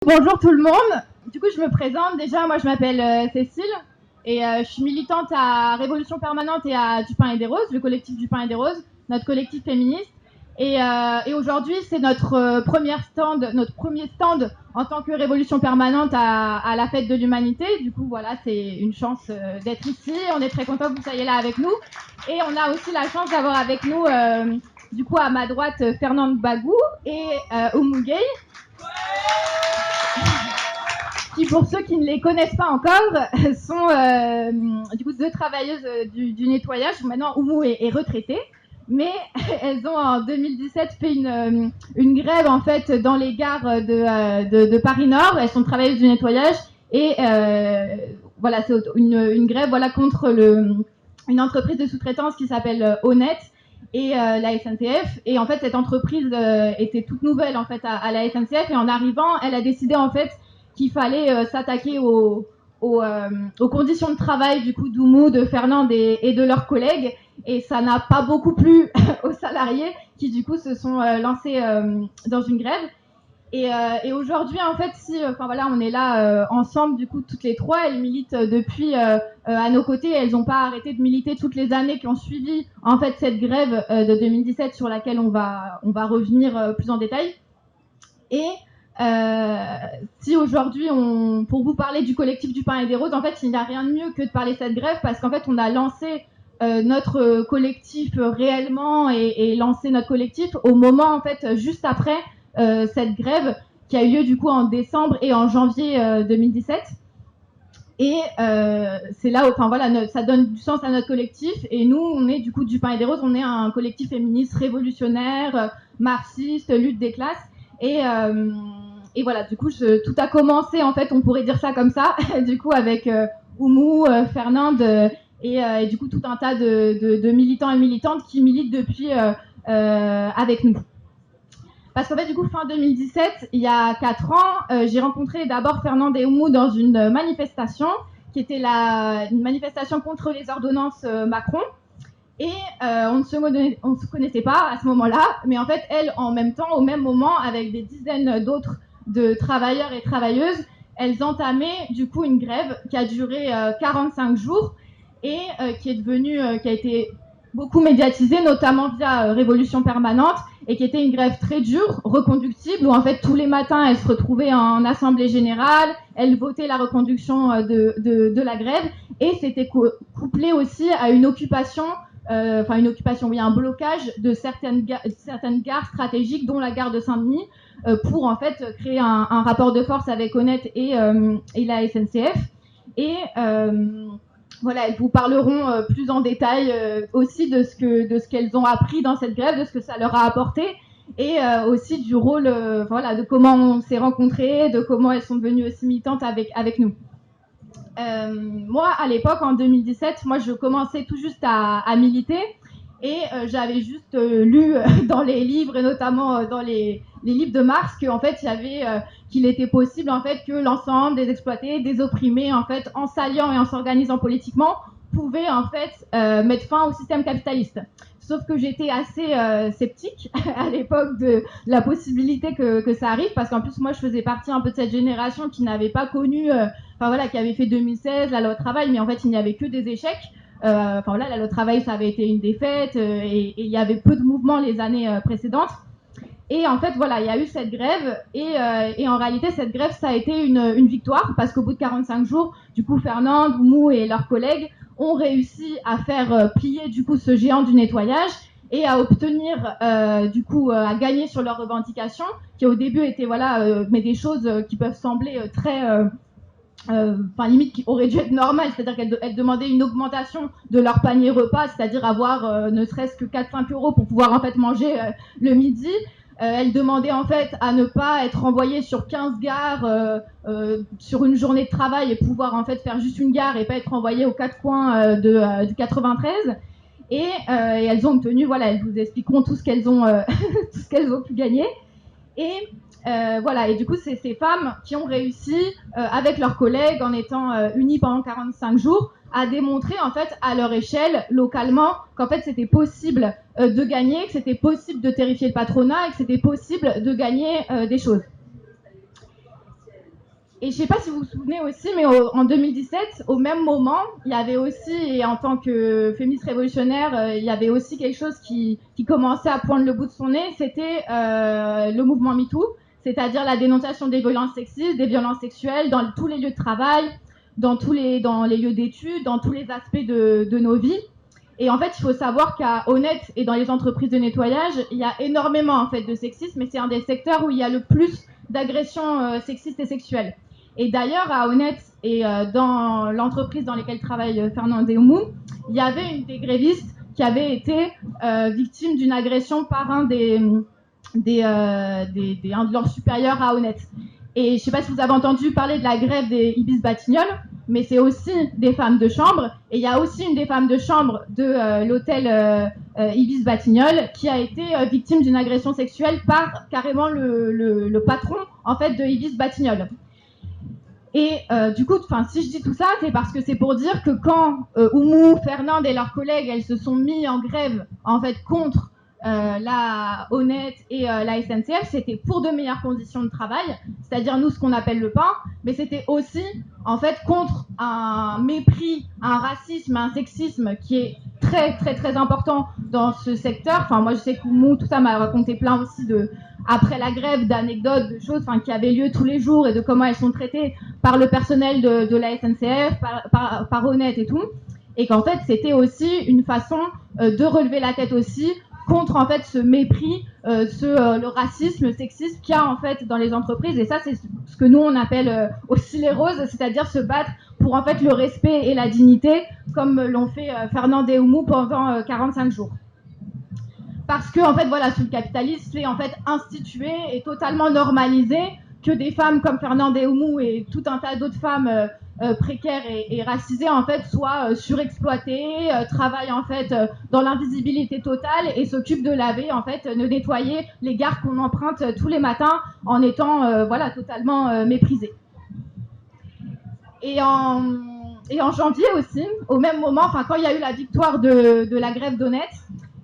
Bonjour tout le monde. Du coup, je me présente. Déjà, moi, je m'appelle Cécile et je suis militante à Révolution Permanente et à Du Pain et des Roses, le collectif Du Pain et des Roses, notre collectif féministe. Et aujourd'hui, c'est notre premier stand en tant que Révolution Permanente à la Fête de l'Humanité. Du coup, voilà, c'est une chance d'être ici. On est très content que vous soyez là avec nous. Et on a aussi la chance d'avoir avec nous, du coup, à ma droite, Fernande Bagou et Oumou Gueye, qui, pour ceux qui ne les connaissent pas encore, sont du coup deux travailleuses du nettoyage. Maintenant, Oumou est retraitée, mais elles ont en 2017 fait une grève en fait dans les gares de Paris Nord. Elles sont travailleuses du nettoyage et voilà, c'est une grève voilà contre une entreprise de sous-traitance qui s'appelle Honnête et la SNCF. Et en fait, cette entreprise était toute nouvelle en fait à la SNCF, et en arrivant, elle a décidé en fait qu'il fallait s'attaquer aux conditions de travail du coup d'Oumou, de Fernande et de leurs collègues, et ça n'a pas beaucoup plu aux salariés qui du coup se sont lancés dans une grève. Et aujourd'hui, en fait, enfin voilà, on est là ensemble, du coup, toutes les trois. Elles militent depuis à nos côtés. Elles n'ont pas arrêté de militer toutes les années qui ont suivi, en fait, cette grève de 2017 sur laquelle on va revenir plus en détail. Et si aujourd'hui, pour vous parler du collectif Du Pain et des Roses, en fait, il n'y a rien de mieux que de parler de cette grève, parce qu'en fait, on a lancé notre collectif réellement et lancé notre collectif au moment, en fait, juste après cette grève qui a eu lieu du coup en décembre et en janvier 2017. Et c'est là où, enfin voilà, ça donne du sens à notre collectif. Et nous, on est du coup Du Pain et des Roses, on est un collectif féministe révolutionnaire, marxiste, lutte des classes. Et voilà, du coup, tout a commencé, en fait, on pourrait dire ça comme ça, du coup, avec Oumou, Fernande et du coup, tout un tas de militants et militantes qui militent depuis avec nous. Parce qu'en fait, du coup, fin 2017, il y a 4 ans, j'ai rencontré d'abord Fernande et Oumou dans une manifestation qui était une manifestation contre les ordonnances Macron. Et on ne se connaissait pas à ce moment-là, mais en fait, elles, en même temps, au même moment, avec des dizaines d'autres de travailleurs et travailleuses, elles entamaient du coup une grève qui a duré 45 jours et qui a été beaucoup médiatisée, notamment via Révolution Permanente, et qui était une grève très dure, reconductible, où en fait tous les matins elles se retrouvaient en assemblée générale, elles votaient la reconduction de la grève, et c'était couplé aussi à une occupation, oui, un blocage de certaines gares stratégiques, dont la gare de Saint-Denis, pour en fait créer un rapport de force avec Honnête et la SNCF. Et voilà, elles vous parleront plus en détail aussi de ce qu'elles ont appris dans cette grève, de ce que ça leur a apporté, et aussi du rôle, voilà, de comment on s'est rencontrés, de comment elles sont devenues aussi militantes avec nous. Moi, à l'époque, en 2017, moi, je commençais tout juste à militer, et j'avais juste lu dans les livres, et notamment dans les livres de Marx, qu'en fait, qu'il était possible en fait que l'ensemble des exploités, des opprimés, en fait, en s'alliant et en s'organisant politiquement, pouvaient en fait mettre fin au système capitaliste. Sauf que j'étais assez sceptique à l'époque de la possibilité que ça arrive, parce qu'en plus moi je faisais partie un peu de cette génération qui n'avait pas connu, qui avait fait 2016 la loi travail, mais en fait il n'y avait que des échecs. La loi travail, ça avait été une défaite, et il y avait peu de mouvements les années précédentes. Et en fait, voilà, il y a eu cette grève, et en réalité, cette grève, ça a été une victoire, parce qu'au bout de 45 jours, du coup, Fernande, Oumou et leurs collègues ont réussi à faire plier, du coup, ce géant du nettoyage, et à obtenir, à gagner sur leurs revendications, qui au début étaient, mais des choses qui peuvent sembler très... limite qui aurait dû être normale, c'est-à-dire qu'elles demandaient une augmentation de leur panier repas, c'est-à-dire avoir ne serait-ce que 4-5 euros pour pouvoir en fait manger le midi. Elles demandaient en fait à ne pas être envoyées sur 15 gares sur une journée de travail, et pouvoir en fait faire juste une gare et pas être envoyées aux 4 coins du 93. Et elles ont obtenu, voilà, elles vous expliqueront tout ce qu'elles ont, tout ce qu'elles ont pu gagner. Et et du coup, c'est ces femmes qui ont réussi, avec leurs collègues, en étant unies pendant 45 jours, à démontrer en fait à leur échelle, localement, qu'en fait c'était possible de gagner, que c'était possible de terrifier le patronat, et que c'était possible de gagner des choses. Et je sais pas si vous vous souvenez aussi, mais en 2017, au même moment, il y avait aussi, et en tant que féministe révolutionnaire, il y avait aussi quelque chose qui commençait à poindre le bout de son nez, c'était le mouvement MeToo, c'est-à-dire la dénonciation des violences sexistes, des violences sexuelles dans tous les lieux de travail, dans les lieux d'études, dans tous les aspects de nos vies. Et en fait, il faut savoir qu'à Honnête et dans les entreprises de nettoyage, il y a énormément en fait de sexisme, et c'est un des secteurs où il y a le plus d'agressions sexistes et sexuelles. Et d'ailleurs, à Honnête et dans l'entreprise dans laquelle travaille Fernand Dehoumou, il y avait une des grévistes qui avait été victime d'une agression par un de leurs supérieurs à Honnête. Et je ne sais pas si vous avez entendu parler de la grève des Ibis Batignolles, mais c'est aussi des femmes de chambre. Et il y a aussi une des femmes de chambre de l'hôtel Ibis Batignolles qui a été victime d'une agression sexuelle par carrément le patron en fait de Ibis Batignolles. Et du coup, si je dis tout ça, c'est parce que c'est pour dire que quand Oumou, Fernande et leurs collègues, elles se sont mis en grève en fait contre la Honnête et la SNCF, c'était pour de meilleures conditions de travail, c'est-à-dire nous ce qu'on appelle le pain, mais c'était aussi en fait contre un mépris, un racisme, un sexisme qui est très très très important dans ce secteur. Enfin moi je sais qu'Oumou, tout ça m'a raconté plein aussi de après la grève d'anecdotes, de choses qui avaient lieu tous les jours et de comment elles sont traitées par le personnel de la SNCF, par Honnête et tout, et qu'en fait c'était aussi une façon de relever la tête aussi contre en fait ce mépris, le racisme, le sexisme qu'il y a en fait dans les entreprises. Et ça c'est ce que nous on appelle aussi les roses, c'est-à-dire se battre pour en fait le respect et la dignité, comme l'ont fait Fernand Dehoumou pendant 45 jours. Parce que en fait voilà, sous le capitalisme, c'est en fait institué et totalement normalisé que des femmes comme Fernand Dehoumou et tout un tas d'autres femmes précaires et racisées en fait soient surexploitées, travaillent en fait dans l'invisibilité totale et s'occupent de laver en fait, de nettoyer les gares qu'on emprunte tous les matins en étant voilà totalement méprisées. Et en janvier aussi, au même moment, quand il y a eu la victoire de la grève d'Honnête,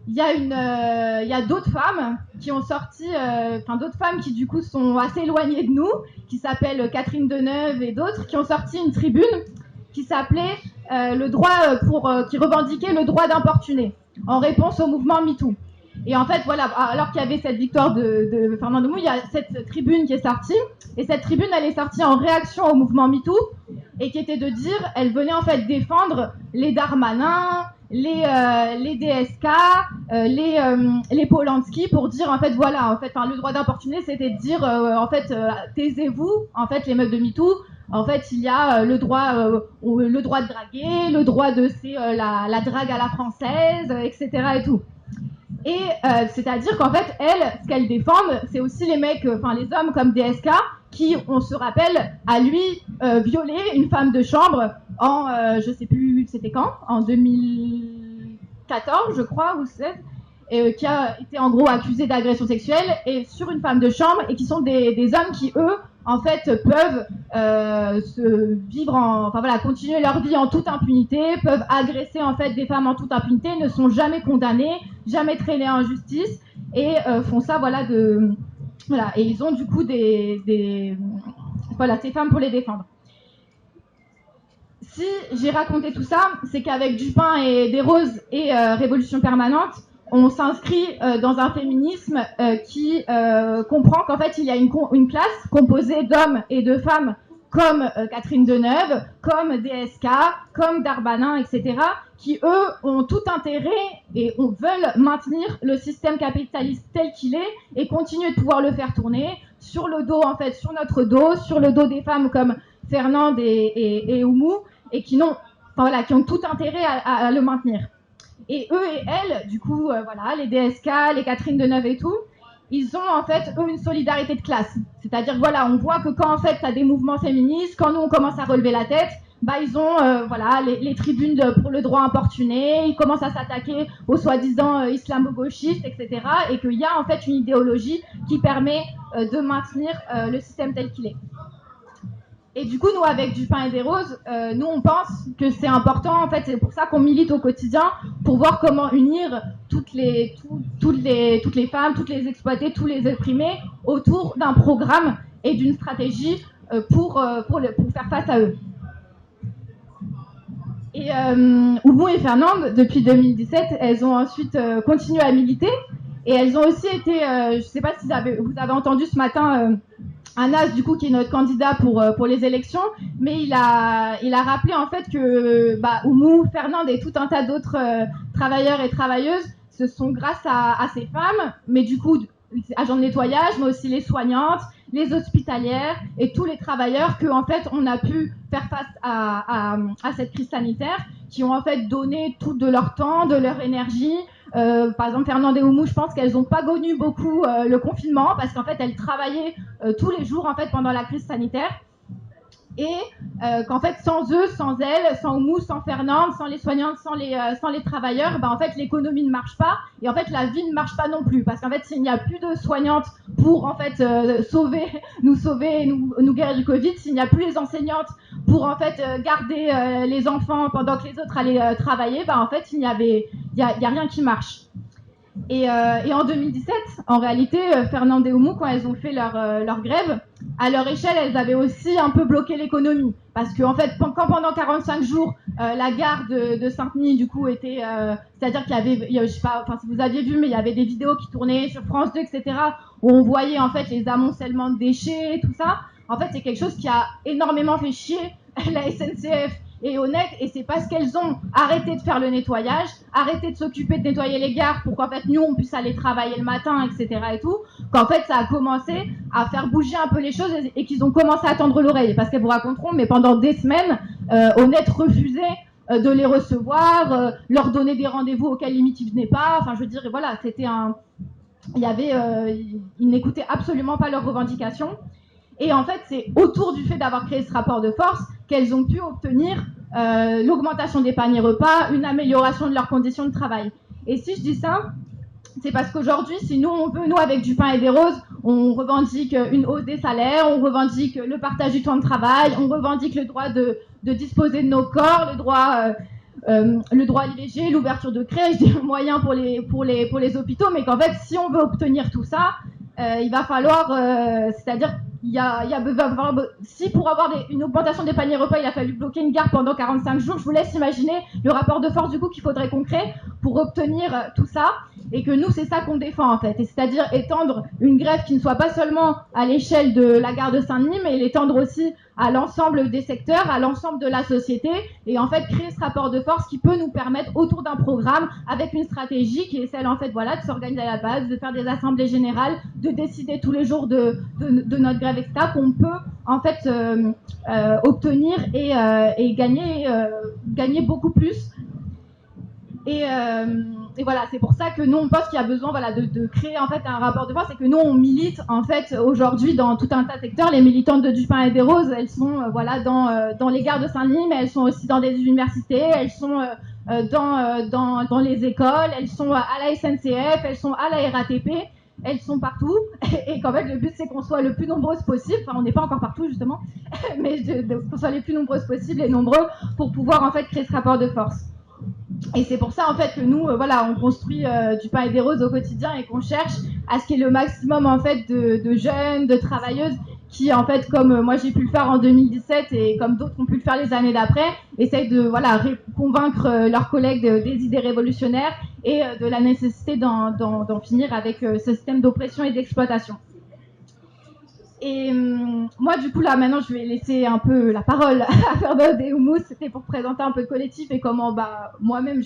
il y a d'autres femmes qui ont sorti, d'autres femmes qui du coup sont assez éloignées de nous, qui s'appellent Catherine Deneuve et d'autres, qui ont sorti une tribune qui s'appelait le droit qui revendiquait le droit d'importuner en réponse au mouvement MeToo. Et en fait, voilà, alors qu'il y avait cette victoire de Fernand Dehoumou, il y a cette tribune qui est sortie. Et cette tribune, elle est sortie en réaction au mouvement MeToo, et qui était de dire, elle venait en fait défendre les Darmanin, les DSK, les Polanski, pour dire en fait voilà, en fait, le droit d'importuner, c'était de dire en fait taisez-vous, en fait les meufs de MeToo. En fait, il y a le droit de draguer, le droit de la drague à la française, etc. et tout. Et c'est-à-dire qu'en fait, elles, ce qu'elles défendent, c'est aussi les mecs, les hommes comme DSK, qui, on se rappelle, a lui violé une femme de chambre en, je sais plus, c'était quand, en 2014, je crois, ou 2016, qui a été en gros accusé d'agression sexuelle et sur une femme de chambre, et qui sont des hommes qui, eux, en fait, peuvent continuer leur vie en toute impunité, peuvent agresser en fait des femmes en toute impunité, ne sont jamais condamnés, jamais traînés en justice, et font ça et ils ont du coup ces femmes pour les défendre. Si j'ai raconté tout ça, c'est qu'avec du pain et des roses et Révolution permanente, on s'inscrit dans un féminisme qui comprend qu'en fait il y a une classe composée d'hommes et de femmes comme Catherine Deneuve, comme DSK, comme Darmanin, etc., qui eux ont tout intérêt et veulent maintenir le système capitaliste tel qu'il est et continuer de pouvoir le faire tourner sur le dos, en fait, sur notre dos, sur le dos des femmes comme Fernande et Oumou, et qui ont tout intérêt à le maintenir. Et eux et elles, du coup, les DSK, les Catherine Deneuve et tout, ils ont en fait, eux, une solidarité de classe. C'est-à-dire, voilà, on voit que quand en fait, tu as des mouvements féministes, quand nous, on commence à relever la tête, ils ont les tribunes pour le droit importuné, ils commencent à s'attaquer aux soi-disant islamo-gauchistes, etc. Et qu'il y a en fait une idéologie qui permet de maintenir le système tel qu'il est. Et du coup, nous, avec du pain et des roses, nous, on pense que c'est important. En fait, c'est pour ça qu'on milite au quotidien, pour voir comment unir toutes les femmes, toutes les exploitées, tous les opprimés autour d'un programme et d'une stratégie pour faire face à eux. Et Oumou et Fernande, depuis 2017, elles ont ensuite continué à militer. Et elles ont aussi été, je ne sais pas si vous avez entendu ce matin Anas, du coup, qui est notre candidat pour les élections, mais il a rappelé en fait que Oumou, Fernande et tout un tas d'autres travailleurs et travailleuses, ce sont grâce à ces femmes, mais du coup, les agents de nettoyage, mais aussi les soignantes, les hospitalières et tous les travailleurs que en fait on a pu faire face à cette crise sanitaire, qui ont en fait donné tout de leur temps, de leur énergie. Par exemple, Fernande et Oumou, je pense qu'elles n'ont pas connu beaucoup le confinement parce qu'en fait elles travaillaient tous les jours en fait pendant la crise sanitaire. Et qu'en fait, sans eux, sans elles, sans Oumou, sans Fernande, sans les soignantes, sans les travailleurs, en fait, l'économie ne marche pas. Et en fait, la vie ne marche pas non plus. Parce qu'en fait, s'il n'y a plus de soignantes pour en fait nous sauver, nous guérir du Covid, s'il n'y a plus les enseignantes pour en fait garder les enfants pendant que les autres allaient travailler, en fait, il y a rien qui marche. Et en 2017, en réalité, Fernande et Oumou, quand elles ont fait leur grève, à leur échelle, elles avaient aussi un peu bloqué l'économie. Parce qu'en fait, quand pendant 45 jours, la gare de Saint-Denis, du coup, était... c'est-à-dire qu'il y avait, je sais pas, enfin, si vous aviez vu, mais il y avait des vidéos qui tournaient sur France 2, etc., où on voyait, en fait, les amoncellements de déchets, tout ça. En fait, c'est quelque chose qui a énormément fait chier la SNCF et honnête, et c'est parce qu'elles ont arrêté de faire le nettoyage, arrêté de s'occuper de nettoyer les gares pour qu'en fait nous on puisse aller travailler le matin, etc. et tout, qu'en fait ça a commencé à faire bouger un peu les choses et qu'ils ont commencé à tendre l'oreille, parce qu'elles vous raconteront, mais pendant des semaines, honnête refusait de les recevoir, leur donner des rendez-vous auxquels limite ils venaient pas, enfin je veux dire, voilà, c'était ils n'écoutaient absolument pas leurs revendications. Et en fait, c'est autour du fait d'avoir créé ce rapport de force qu'elles ont pu obtenir l'augmentation des paniers repas, une amélioration de leurs conditions de travail. Et si je dis ça, c'est parce qu'aujourd'hui, si nous, on veut, nous, avec du pain et des roses, on revendique une hausse des salaires, on revendique le partage du temps de travail, on revendique le droit de disposer de nos corps, le droit à l'IVG, l'ouverture de crèches, des moyens pour les hôpitaux, mais qu'en fait, si on veut obtenir tout ça, il va falloir, c'est-à-dire si pour avoir une augmentation des paniers repas, il a fallu bloquer une gare pendant 45 jours, je vous laisse imaginer le rapport de force du coup qu'il faudrait qu'on crée pour obtenir tout ça, et que nous, c'est ça qu'on défend en fait, et c'est-à-dire étendre une grève qui ne soit pas seulement à l'échelle de la gare de Saint-Denis, mais l'étendre aussi à l'ensemble des secteurs, à l'ensemble de la société, et en fait créer ce rapport de force qui peut nous permettre, autour d'un programme, avec une stratégie qui est celle en fait de s'organiser à la base, de faire des assemblées générales, de décider tous les jours de notre grève, etc., qu'on peut en fait obtenir et gagner beaucoup plus. Et voilà, c'est pour ça que nous on pense qu'il y a besoin de créer en fait un rapport de force, et que nous on milite en fait aujourd'hui dans tout un tas de secteurs. Les militantes de Du Pain et des Roses, elles sont dans les gares de Saint-Denis, mais elles sont aussi dans des universités, elles sont dans les écoles, elles sont à la SNCF, elles sont à la RATP, elles sont partout, et qu'en fait le but c'est qu'on soit le plus nombreuses possible, enfin on n'est pas encore partout justement, mais qu'on soit les plus nombreuses possibles et nombreux pour pouvoir en fait créer ce rapport de force. Et c'est pour ça en fait que nous, on construit Du Pain et des Roses au quotidien, et qu'on cherche à ce qu'il y ait le maximum en fait de jeunes, de travailleuses qui en fait, comme moi j'ai pu le faire en 2017 et comme d'autres ont pu le faire les années d'après, essayent de convaincre leurs collègues des idées révolutionnaires et de la nécessité d'en finir avec ce système d'oppression et d'exploitation. Et moi, du coup, là, maintenant, je vais laisser un peu la parole à Fernande et Oumou. C'était pour présenter un peu le collectif et comment, moi-même,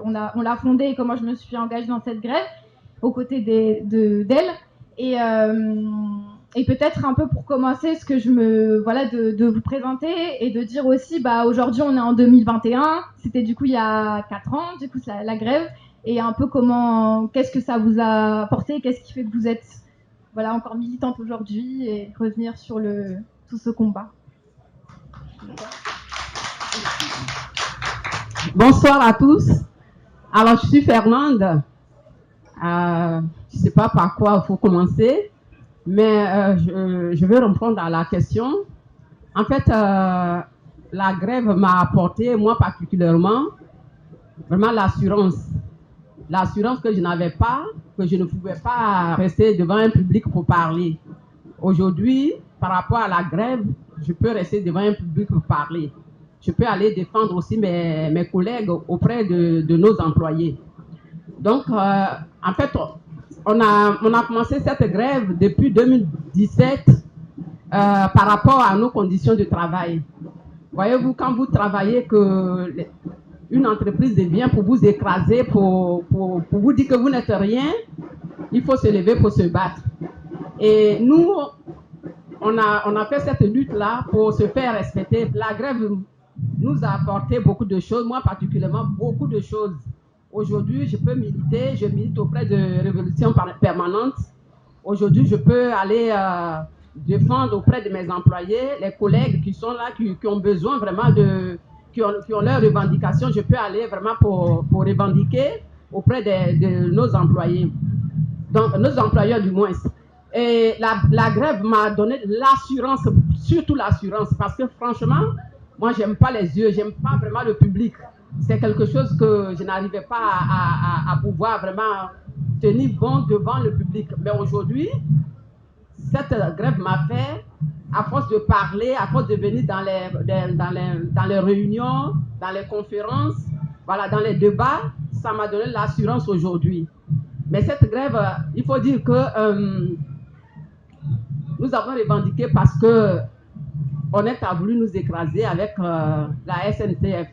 on l'a fondé, et comment je me suis engagée dans cette grève aux côtés d'elle. Et peut-être un peu pour commencer, ce que de vous présenter et de dire aussi, aujourd'hui, on est en 2021. C'était du coup il y a 4 ans, du coup, la grève. Et un peu qu'est-ce que ça vous a apporté, qu'est-ce qui fait que vous êtes encore militante aujourd'hui, et revenir sur tout ce combat. Bonsoir à tous. Alors, je suis Fernande. Je ne sais pas par quoi il faut commencer, mais je vais répondre à la question. En fait, la grève m'a apporté, moi particulièrement, vraiment l'assurance. L'assurance que je n'avais pas, que je ne pouvais pas rester devant un public pour parler. Aujourd'hui, par rapport à la grève, je peux rester devant un public pour parler. Je peux aller défendre aussi mes collègues auprès de nos employés. Donc, en fait, on a commencé cette grève depuis 2017 par rapport à nos conditions de travail. Voyez-vous, quand vous travaillez, que une entreprise vient pour vous écraser, pour vous dire que vous n'êtes rien, il faut se lever pour se battre. Et nous, on a fait cette lutte-là pour se faire respecter. La grève nous a apporté beaucoup de choses, moi particulièrement beaucoup de choses. Aujourd'hui, je peux militer, je milite auprès de Révolution Permanente. Aujourd'hui, je peux aller défendre auprès de mes employés, les collègues qui sont là, qui ont besoin vraiment qui ont leurs revendications. Je peux aller vraiment pour revendiquer auprès de nos employés, donc nos employeurs du moins. Et la grève m'a donné l'assurance, surtout l'assurance, parce que franchement, moi, j'aime pas les yeux, j'aime pas vraiment le public. C'est quelque chose que je n'arrivais pas à pouvoir vraiment tenir bon devant le public. Mais aujourd'hui, cette grève m'a fait, à force de parler, à force de venir dans les réunions, dans les conférences, voilà, dans les débats, ça m'a donné l'assurance aujourd'hui. Mais cette grève, il faut dire que nous avons revendiqué parce que Honnête a voulu nous écraser avec la SNCF.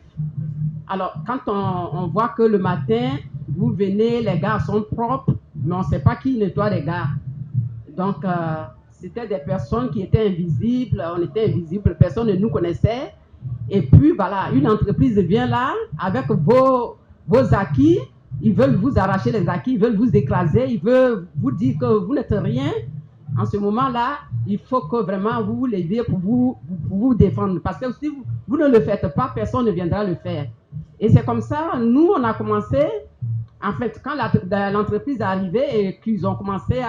Alors, quand on voit que le matin, vous venez, les gares sont propres, mais on ne sait pas qui nettoie les gares. Donc, c'était des personnes qui étaient invisibles, on était invisibles, personne ne nous connaissait. Et puis, voilà, une entreprise vient là, avec vos acquis, ils veulent vous arracher les acquis, ils veulent vous écraser, ils veulent vous dire que vous n'êtes rien. En ce moment-là, il faut que vraiment vous vous leviez pour vous défendre. Parce que si vous ne le faites pas, personne ne viendra le faire. Et c'est comme ça, nous, on a commencé, en fait, quand l'entreprise est arrivée et qu'ils ont commencé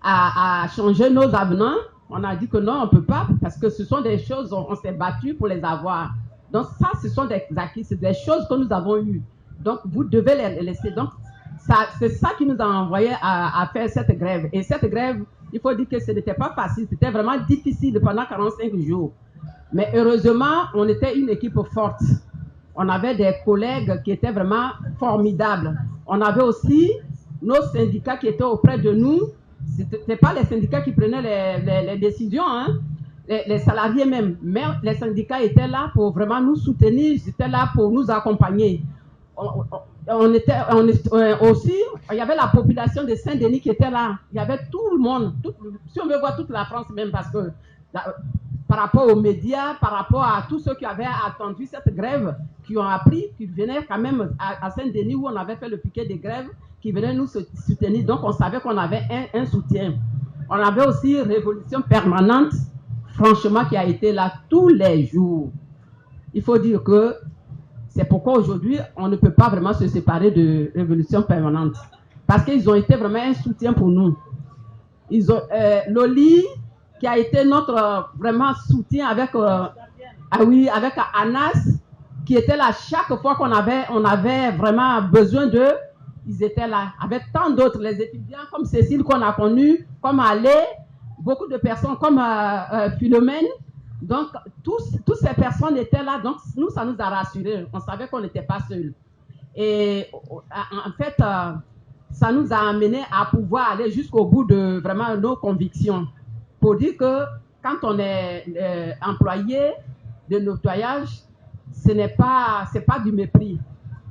à changer nos avenants, on a dit que non, on ne peut pas, parce que ce sont des choses, on s'est battu pour les avoir. Donc ça, ce sont des acquis, c'est des choses que nous avons eues. Donc, vous devez les laisser. Donc, c'est ça qui nous a envoyé à faire cette grève. Et cette grève, il faut dire que ce n'était pas facile, c'était vraiment difficile pendant 45 jours. Mais heureusement, on était une équipe forte. On avait des collègues qui étaient vraiment formidables. On avait aussi nos syndicats qui étaient auprès de nous. Ce n'étaient pas les syndicats qui prenaient les décisions, hein. Les salariés même. Mais les syndicats étaient là pour vraiment nous soutenir, ils étaient là pour nous accompagner. Aussi, il y avait la population de Saint-Denis qui était là. Il y avait tout le monde, si on veut voir toute la France même, parce que par rapport aux médias, par rapport à tous ceux qui avaient attendu cette grève, qui ont appris, qui venaient quand même à Saint-Denis où on avait fait le piquet de grève, qui venaient nous soutenir. Donc on savait qu'on avait un soutien. On avait aussi Révolution Permanente, franchement, qui a été là tous les jours. Il faut dire que c'est pourquoi aujourd'hui, on ne peut pas vraiment se séparer de Révolution Permanente. Parce qu'ils ont été vraiment un soutien pour nous. Ils ont Loli, qui a été notre vraiment soutien avec Anas, qui était là chaque fois qu'on avait vraiment besoin d'eux. Ils étaient là, avec tant d'autres, les étudiants comme Cécile qu'on a connue, comme Alé, beaucoup de personnes comme Philomène. Donc, toutes ces personnes étaient là, donc nous, ça nous a rassurés. On savait qu'on n'était pas seuls. Et en fait, ça nous a amené à pouvoir aller jusqu'au bout de vraiment nos convictions. Pour dire que quand on est employé de nettoyage, c'est pas du mépris.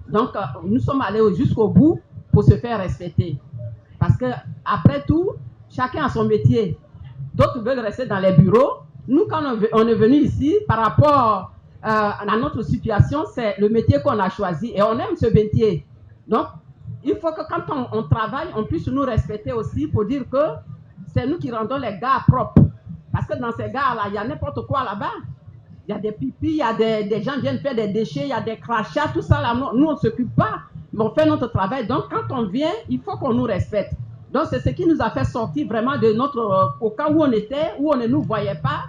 Donc, nous sommes allés jusqu'au bout pour se faire respecter. Parce que après tout, chacun a son métier. D'autres veulent rester dans les bureaux. Nous, quand on est venu ici, par rapport à notre situation, c'est le métier qu'on a choisi et on aime ce métier. Donc, il faut que quand on travaille, on puisse nous respecter aussi pour dire que c'est nous qui rendons les gares propres. Parce que dans ces gares-là, il y a n'importe quoi là-bas. Il y a des pipis, il y a des gens qui viennent faire des déchets, il y a des crachats, tout ça là. Nous, on ne s'occupe pas, mais on fait notre travail. Donc, quand on vient, il faut qu'on nous respecte. Donc, c'est ce qui nous a fait sortir vraiment de notre... au cas où on était, où on ne nous voyait pas,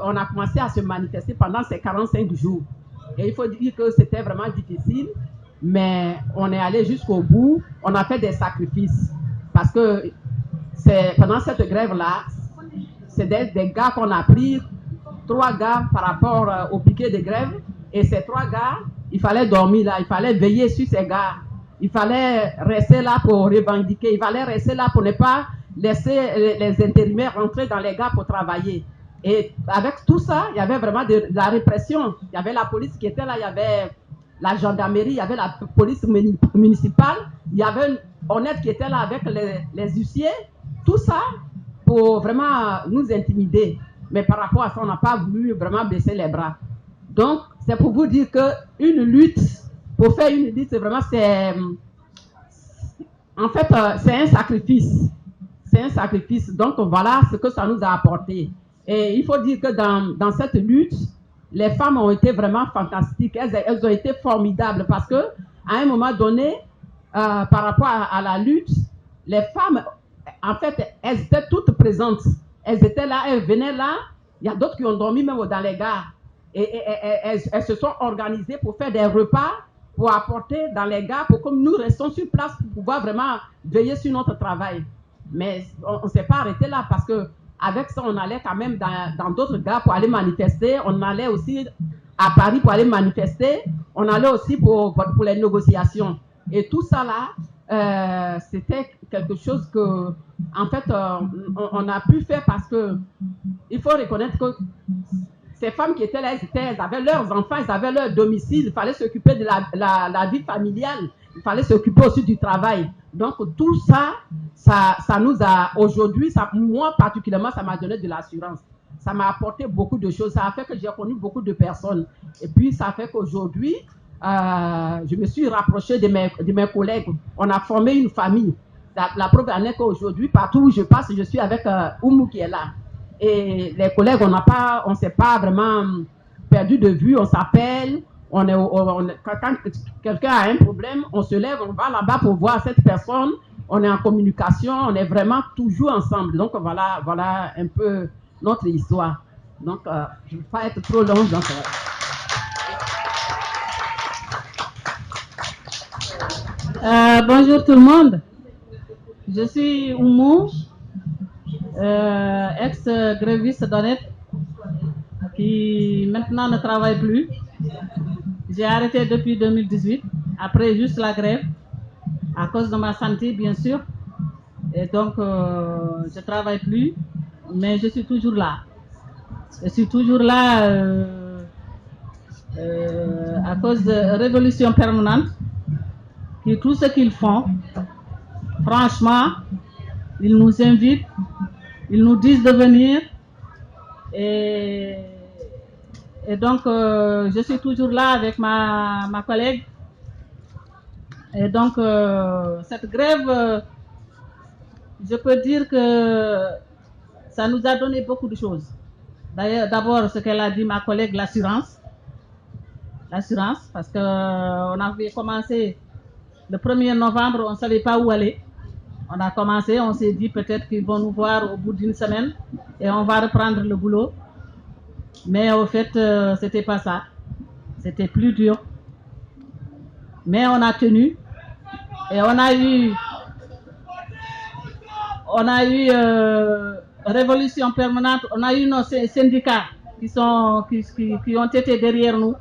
on a commencé à se manifester pendant ces 45 jours. Et il faut dire que c'était vraiment difficile, mais on est allé jusqu'au bout. On a fait des sacrifices. Parce que pendant cette grève-là, c'est des gars qu'on a pris, 3 gars par rapport au piquet de grève. Et ces 3 gars, il fallait dormir là, il fallait veiller sur ces gars. Il fallait rester là pour revendiquer, il fallait rester là pour ne pas laisser les intérimaires rentrer dans les gars pour travailler. Et avec tout ça, il y avait vraiment de la répression. Il y avait la police qui était là, il y avait la gendarmerie, il y avait la police municipale, il y avait Honnête qui était là avec les huissiers, tout ça pour vraiment nous intimider. Mais par rapport à ça, on n'a pas voulu vraiment baisser les bras. Donc, c'est pour vous dire qu'une lutte, pour faire une lutte, c'est vraiment, en fait, c'est un sacrifice. C'est un sacrifice. Donc, voilà ce que ça nous a apporté. Et il faut dire que dans cette lutte, les femmes ont été vraiment fantastiques. Elles ont été formidables parce que à un moment donné, par rapport à la lutte, les femmes, en fait, elles étaient toutes présentes. Elles étaient là, elles venaient là. Il y a d'autres qui ont dormi même dans les gares. Et elles se sont organisées pour faire des repas, pour apporter dans les gares, pour que nous restons sur place pour pouvoir vraiment veiller sur notre travail. Mais on ne s'est pas arrêté là parce que avec ça, on allait quand même dans d'autres gares pour aller manifester. On allait aussi à Paris pour aller manifester. On allait aussi pour les négociations. Et tout ça là, c'était quelque chose que, en fait, on a pu faire parce que il faut reconnaître que ces femmes qui étaient là, elles avaient leurs enfants, elles avaient leur domicile. Il fallait s'occuper de la vie familiale. Il fallait s'occuper aussi du travail. Donc, tout ça, ça nous a, aujourd'hui, moi particulièrement, ça m'a donné de l'assurance. Ça m'a apporté beaucoup de choses. Ça a fait que j'ai connu beaucoup de personnes. Et puis, ça fait qu'aujourd'hui, je me suis rapprochée de mes collègues. On a formé une famille. La preuve en est qu'aujourd'hui, partout où je passe, je suis avec Oumou qui est là. Et les collègues, on ne s'est pas vraiment perdu de vue. On s'appelle. Quand quelqu'un a un problème, on se lève, on va là-bas pour voir cette personne. On est en communication, on est vraiment toujours ensemble. Donc voilà un peu notre histoire. Donc je ne veux pas être trop longue. Donc, bonjour tout le monde. Je suis Oumou, ex-gréviste d'Honnête, qui maintenant ne travaille plus. J'ai arrêté depuis 2018, après juste la grève, à cause de ma santé, bien sûr. Et donc, je ne travaille plus, mais je suis toujours là. Je suis toujours là à cause de Révolution Permanente, qui tout ce qu'ils font, franchement, ils nous invitent, ils nous disent de venir. Et donc, je suis toujours là avec ma collègue. Et donc, cette grève, je peux dire que ça nous a donné beaucoup de choses. D'ailleurs, d'abord, ce qu'elle a dit, ma collègue, l'assurance. L'assurance, parce qu'on avait commencé le 1er novembre, on ne savait pas où aller. On a commencé, on s'est dit peut-être qu'ils vont nous voir au bout d'une semaine et on va reprendre le boulot. Mais au fait, c'était pas ça. C'était plus dur. Mais on a tenu. Et on a eu Révolution Permanente. On a eu nos syndicats qui ont été derrière nous.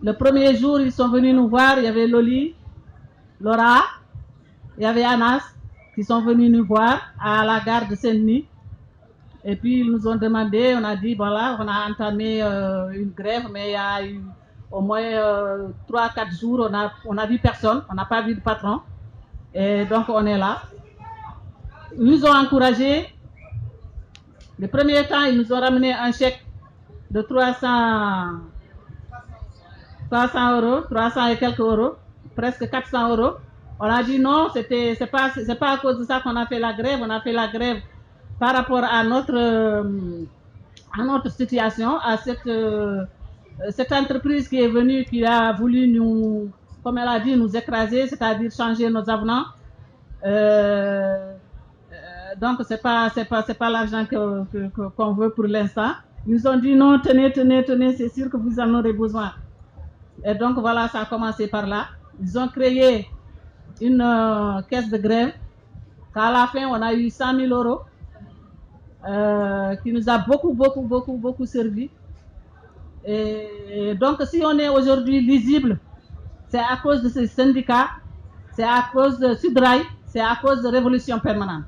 Le premier jour, ils sont venus nous voir. Il y avait Loli, Laura, il y avait Anas qui sont venus nous voir à la gare de Saint-Denis. Et puis, ils nous ont demandé, on a dit, voilà, on a entamé une grève, mais il y a eu au moins 3-4 jours, on n'a vu personne, on n'a pas vu de patron. Et donc, on est là. Ils nous ont encouragés. Le premier temps, ils nous ont ramené un chèque de 300 euros, 300 et quelques euros, presque 400 euros. On a dit non, c'est pas à cause de ça qu'on a fait la grève. On a fait la grève par rapport à notre situation, à cette entreprise qui est venue, qui a voulu nous, comme elle a dit, nous écraser, c'est-à-dire changer nos avenants. Donc c'est pas l'argent qu'on veut pour l'instant. Ils nous ont dit non, tenez, c'est sûr que vous en aurez besoin. Et donc voilà, ça a commencé par là. Ils ont créé une caisse de grève qu'à la fin, on a eu 100 000 euros, qui nous a beaucoup servi. Et donc, si on est aujourd'hui lisible, c'est à cause de ces syndicats, c'est à cause de Sudrail, c'est à cause de Révolution Permanente.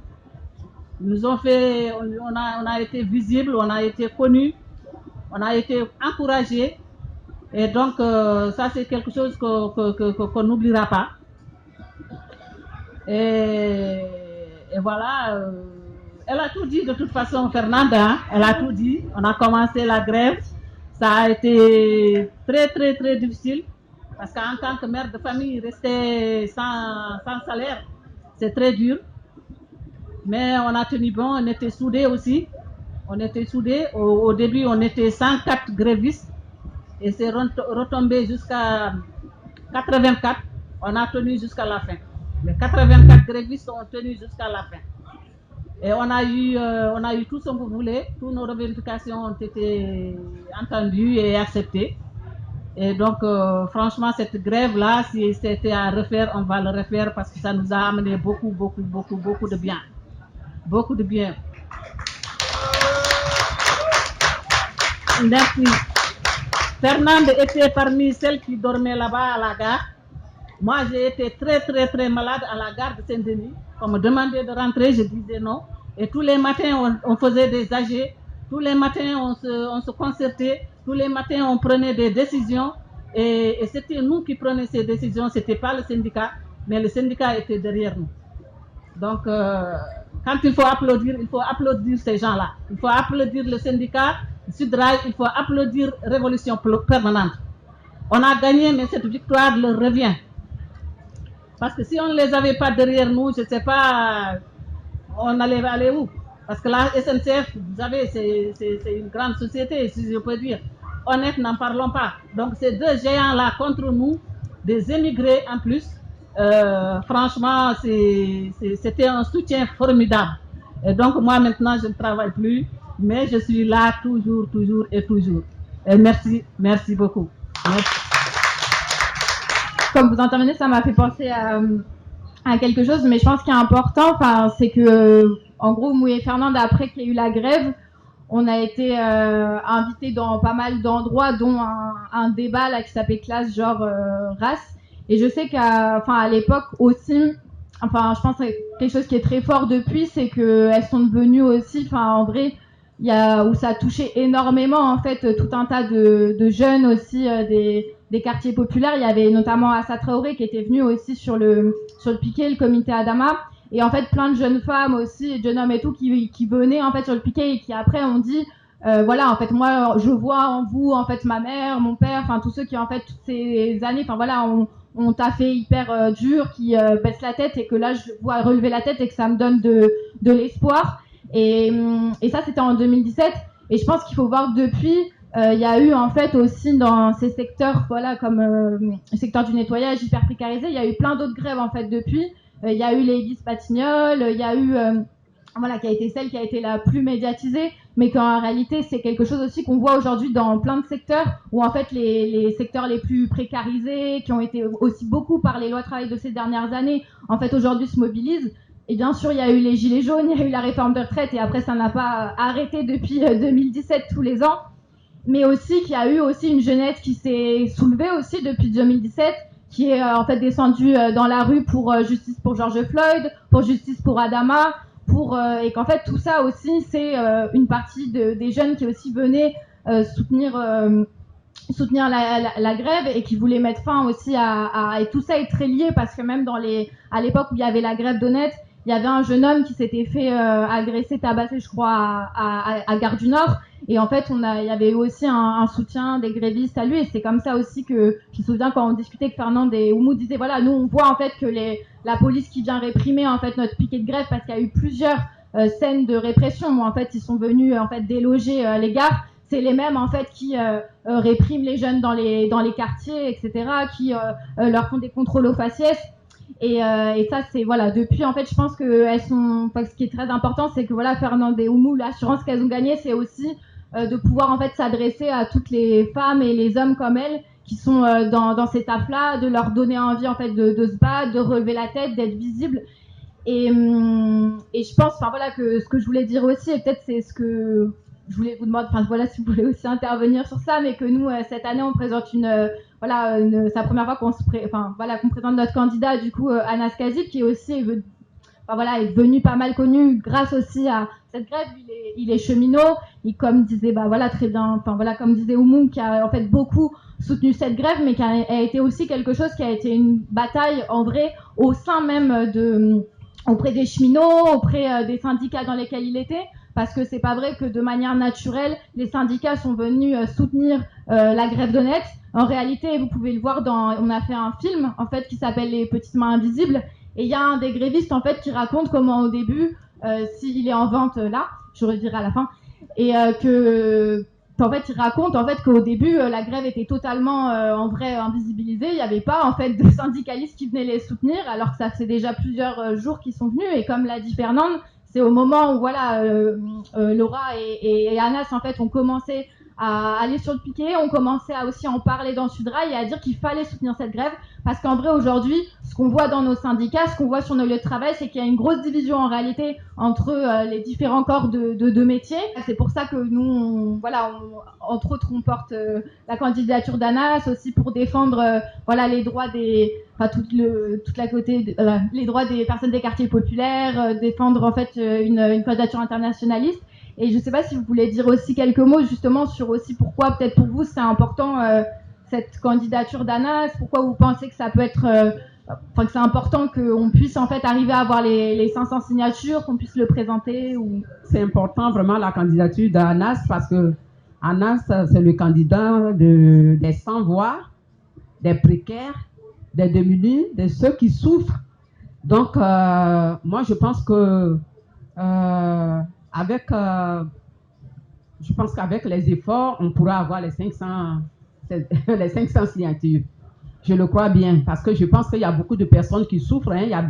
Ils nous ont fait, on a été visible, on a été connu, on a été encouragé. Et donc, ça, c'est quelque chose qu'on n'oubliera pas. Et voilà, elle a tout dit de toute façon, Fernande, hein, elle a tout dit. On a commencé la grève. Ça a été très difficile parce qu'en tant que mère de famille, rester sans salaire, c'est très dur. Mais on a tenu bon, on était soudés aussi. On était soudés. Au début, on était 104 grévistes et c'est retombé jusqu'à 84. On a tenu jusqu'à la fin. Les 84 grévistes ont tenu jusqu'à la fin. Et on a eu tout ce qu'on voulait. Toutes nos revendications ont été entendues et acceptées. Et donc, franchement, cette grève-là, si c'était à refaire, on va le refaire parce que ça nous a amené beaucoup de bien. Beaucoup de bien. Merci. Fernande était parmi celles qui dormaient là-bas à la gare. Moi, j'ai été très malade à la gare de Saint-Denis. On me demandait de rentrer, je disais non. Et tous les matins, on faisait des AG. Tous les matins, on se concertait. Tous les matins, on prenait des décisions. Et c'était nous qui prenions ces décisions. Ce n'était pas le syndicat, mais le syndicat était derrière nous. Donc, quand il faut applaudir ces gens-là. Il faut applaudir le syndicat, Sudrail, il faut applaudir Révolution Permanente. On a gagné, mais cette victoire leur revient. Parce que si on ne les avait pas derrière nous, je ne sais pas, on allait aller où. Parce que la SNCF, vous savez, c'est une grande société, si je peux dire. Honnête, n'en parlons pas. Donc ces deux géants-là contre nous, des émigrés en plus, franchement, c'était un soutien formidable. Et donc moi maintenant, je ne travaille plus, mais je suis là toujours. Et merci beaucoup. Merci. Comme vous entendez, ça m'a fait penser à quelque chose, mais je pense qu'il est important, c'est que, en gros, Mouy et Fernande, après qu'il y ait eu la grève, on a été invités dans pas mal d'endroits, dont un débat là qui s'appelait classe, genre race. Et je sais qu'à l'époque aussi, je pense que quelque chose qui est très fort depuis, c'est qu'elles sont devenues aussi, en vrai, où ça a touché énormément en fait tout un tas de jeunes aussi des quartiers populaires. Il y avait notamment Assa Traoré qui était venue aussi sur le piquet, le comité Adama, et en fait plein de jeunes femmes aussi, de jeunes hommes et tout qui venaient en fait sur le piquet et qui après ont dit voilà, en fait moi je vois en vous en fait ma mère, mon père, tous ceux qui en fait toutes ces années, on t'a fait hyper dur, qui baisse la tête et que là je vois relever la tête et que ça me donne de l'espoir. Et ça, c'était en 2017. Et je pense qu'il faut voir que depuis, il y a eu en fait aussi dans ces secteurs, comme le secteur du nettoyage hyper précarisé, il y a eu plein d'autres grèves en fait depuis. Il y a eu les Églises Batignolles, il y a eu qui a été celle qui a été la plus médiatisée, mais qu'en réalité c'est quelque chose aussi qu'on voit aujourd'hui dans plein de secteurs où en fait les secteurs les plus précarisés, qui ont été aussi beaucoup par les lois travail de ces dernières années, en fait aujourd'hui se mobilisent. Et bien sûr, il y a eu les gilets jaunes, il y a eu la réforme de retraite, et après ça n'a pas arrêté depuis 2017 tous les ans. Mais aussi qu'il y a eu aussi une jeunesse qui s'est soulevée aussi depuis 2017, qui est en fait descendue dans la rue pour justice pour George Floyd, pour justice pour Adama, et qu'en fait tout ça aussi c'est une partie des jeunes qui aussi venaient soutenir la grève et qui voulaient mettre fin aussi et tout ça est très lié parce que même à l'époque où il y avait la grève d'Honnête, il y avait un jeune homme qui s'était fait agresser, tabasser, je crois, à Gare du Nord. Et en fait, il y avait eu aussi un soutien des grévistes à lui. Et c'est comme ça aussi que je me souviens quand on discutait avec Fernande et Oumou disait voilà, nous on voit en fait que la police qui vient réprimer en fait notre piquet de grève parce qu'il y a eu plusieurs scènes de répression où en fait ils sont venus en fait déloger les gares. C'est les mêmes en fait qui répriment les jeunes dans les quartiers, etc., qui leur font des contrôles aux faciès. Et ça c'est depuis en fait je pense que elles sont, ce qui est très important c'est que Fernande et Oumou, l'assurance qu'elles ont gagnée c'est aussi de pouvoir en fait s'adresser à toutes les femmes et les hommes comme elles qui sont dans ces tafs là, de leur donner envie en fait de se battre, de relever la tête, d'être visibles. Et je pense, enfin voilà, que ce que je voulais dire aussi, et peut-être c'est ce que je voulais vous demander, enfin voilà, si vous voulez aussi intervenir sur ça, mais que nous cette année on présente c'est la première fois qu'on qu'on présente notre candidat du coup Anas Kazib, qui est aussi est devenu pas mal connu grâce aussi à cette grève. Il est cheminot, comme disait très bien, comme disait Oumou, qui a en fait beaucoup soutenu cette grève, mais qui a été aussi quelque chose qui a été une bataille en vrai au sein même auprès des cheminots, auprès des syndicats dans lesquels il était, parce que c'est pas vrai que de manière naturelle les syndicats sont venus soutenir la grève d'Honnête. En réalité, vous pouvez le voir on a fait un film en fait qui s'appelle Les Petites Mains Invisibles, et il y a un des grévistes en fait qui raconte comment au début, s'il est en vente là, je redirai à la fin, et en fait, il raconte en fait qu'au début, la grève était totalement en vrai invisibilisée. Il n'y avait pas en fait de syndicalistes qui venaient les soutenir, alors que ça fait déjà plusieurs jours qu'ils sont venus. Et comme l'a dit Fernande, c'est au moment où Laura et Anas en fait ont commencé à aller sur le piquet, ont commencé à aussi en parler dans Sudrail et à dire qu'il fallait soutenir cette grève, parce qu'en vrai aujourd'hui, ce qu'on voit dans nos syndicats, ce qu'on voit sur nos lieux de travail, c'est qu'il y a une grosse division en réalité entre les différents corps de métiers. C'est pour ça que nous, entre autres, on porte la candidature d'Anas aussi pour défendre les droits les droits des personnes des quartiers populaires, défendre en fait une candidature internationaliste. Et je ne sais pas si vous voulez dire aussi quelques mots justement sur aussi pourquoi peut-être pour vous c'est important cette candidature d'Anas, pourquoi vous pensez que ça peut être que c'est important qu'on puisse en fait arriver à avoir les 500 signatures, qu'on puisse le présenter ou... C'est important vraiment la candidature d'Anas, parce que Anas c'est le candidat des sans-voix, des précaires, des démunis, de ceux qui souffrent. Donc moi je pense que je pense qu'avec les efforts, on pourra avoir les 500 signatures. Je le crois bien, parce que je pense qu'il y a beaucoup de personnes qui souffrent, il y a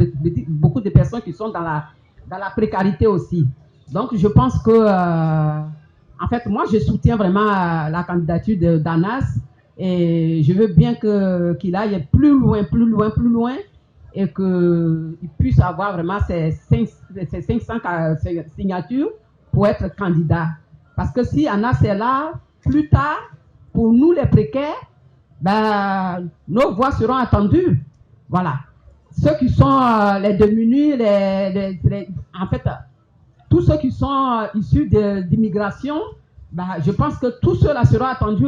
beaucoup de personnes qui sont dans la précarité aussi. Donc, je pense que, en fait, moi, je soutiens vraiment la candidature d'Anas, et je veux bien qu'il aille plus loin, et qu'il puisse avoir vraiment ces 500 signatures pour être candidat. Parce que si Anas est là, plus tard, pour nous les précaires, nos voix seront entendues. Voilà. Ceux qui sont les démunis, en fait, tous ceux qui sont issus d'immigration, je pense que tous ceux-là seront attendus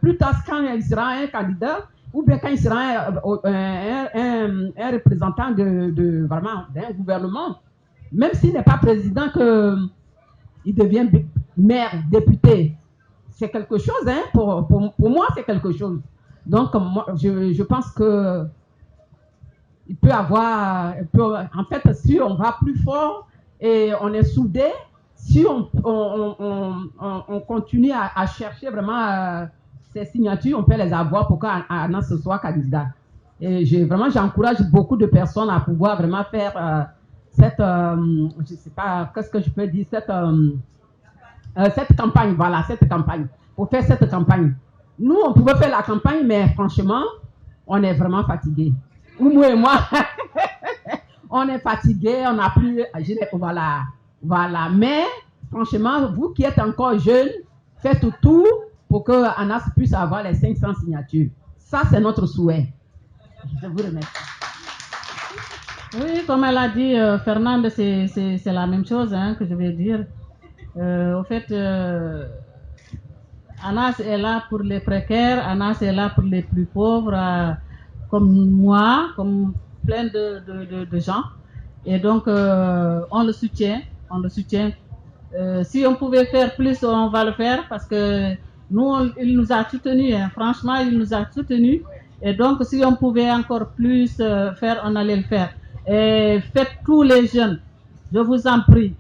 plus tard quand il sera un candidat, ou bien quand il sera un représentant vraiment d'un gouvernement. Même s'il n'est pas président, qu'il devient maire, député. C'est quelque chose, hein, pour moi, c'est quelque chose. Donc, moi, je pense que il peut avoir, en fait, si on va plus fort et on est soudés, si on continue à chercher vraiment ces signatures, on peut les avoir pour qu'Anas soit candidat. Et j'encourage beaucoup de personnes à pouvoir vraiment faire je ne sais pas, qu'est-ce que je peux dire, cette campagne, voilà, cette campagne, pour faire cette campagne. Nous, on pouvait faire la campagne, mais franchement, on est vraiment fatigués. Oumou et moi, on est fatigués, on n'a plus, voilà. Mais, franchement, vous qui êtes encore jeunes, faites tout pour que Anas puisse avoir les 500 signatures. Ça, c'est notre souhait. Je vous remercie. Oui, comme elle a dit, Fernande, c'est la même chose que je vais dire. Au fait, Anas est là pour les précaires, Anas est là pour les plus pauvres, comme moi, comme plein de gens. Et donc, on le soutient. Si on pouvait faire plus, on va le faire, parce que nous, il nous a soutenus. Franchement, il nous a soutenus. Et donc, si on pouvait encore plus faire, on allait le faire. Et faites tous les jeunes, je vous en prie,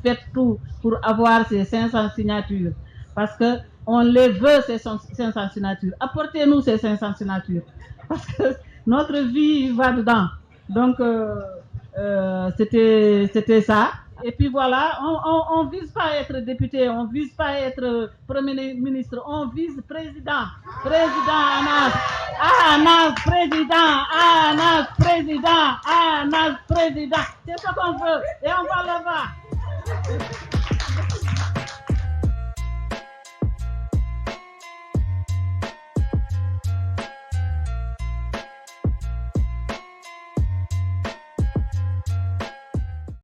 faites tout pour avoir ces 500 signatures. Parce qu'on les veut, ces 500 signatures. Apportez-nous ces 500 signatures. Parce que notre vie va dedans. Donc, c'était ça. Et puis voilà, on vise pas être député, on vise pas être premier ministre, on vise président. Président Anas. Anas, président. Anas, président. Anas, président. C'est ce qu'on veut et on va le voir.